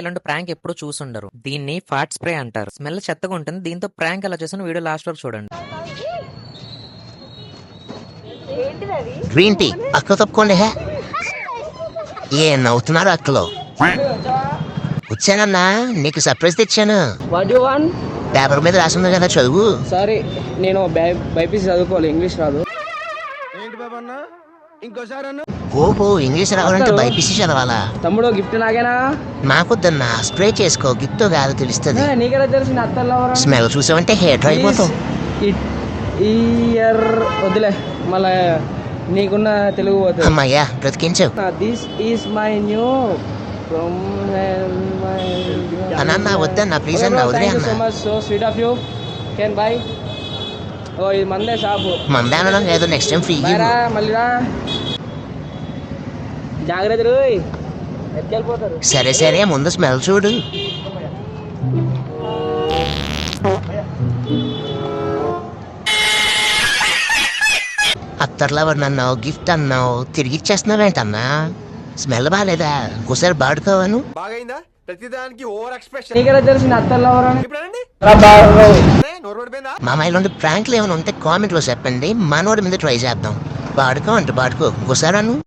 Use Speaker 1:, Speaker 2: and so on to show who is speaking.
Speaker 1: ఇలాంటి ప్రాంక్ ఎప్పుడు చూసుండరు. దీన్ని ఫాట్ స్ప్రే అంటారు. స్మెల్ చెత్తగా ఉంటుంది. దీంతో ప్రాంక్ ఎలా చేసిన వీడియో లాస్ట్ వరకు చూడండి.
Speaker 2: గ్రీన్ టీ అక్క తప్పుకోండి. ఏ నవ్వుతున్నారు అక్కలో? వచ్చానన్నా, నీకు సర్ప్రైజ్ తెచ్చాను. పేపర్ మీద రాసింది కదా, చదువు.
Speaker 3: సారీ, నేను బైపీసీ చదువుకోవాలి, ఇంగ్లీష్ రాదు.
Speaker 2: ఓహో, ఇంగ్లీష్ రావాలంటే బైపీసీ చదవాలా?
Speaker 3: తమ్ముడు గిఫ్ట్ నాకేనా?
Speaker 2: నాకొద్దన్నా, స్ప్రే చేసుకో, గిఫ్ట్ కాదు తెలుస్తుంది.
Speaker 3: నీకెలా తెలిసి అత్తల్లో
Speaker 2: స్మెల్ చూసావంటే హెయిర్ అయిపోతావు.
Speaker 3: ఇయర్ వద్దులే, మళ్ళా నీకున్న తెలుగు పోతుంది.
Speaker 2: అమ్మాయ్యా, బ్రతికించావు.
Speaker 3: దిస్ ఈస్ మై న్యూ
Speaker 2: అన్న వద్దన్నా, ప్లీజ్ అన్న వదిలే అన్న.
Speaker 3: సో స్వీట్ ఆఫ్ యూ, కెన్ బై. ఓ ఇది మందే షాపు.
Speaker 2: మందే అనడం లేదు, నెక్స్ట్ టైం ఫ్రీ.
Speaker 3: మళ్ళీ రా, జాగ్రత్త రోయ్, ఎత్తుకెళ్ళిపోతారు.
Speaker 2: సరే సరే, ముందు స్మెల్ చూడు. అత్తర్లవర్ అన్నావు, గిఫ్ట్ అన్నావు, తిరిగి ఇచ్చేస్తున్నావేంటన్నా? స్మెల్ బాగాలేదా? ఒకసారి బాడుకోవాను.
Speaker 3: నీకెలా తెలిసిన అత్తర్లవర్?
Speaker 2: మామ ఇలాంటి ప్రాంక్లు ఏమైనా ఉంటే కామెంట్ లో చెప్పండి, మనోడి మీద ట్రై చేద్దాం. బాడుకో అంటే బాడుకో, ఒకసారి అను.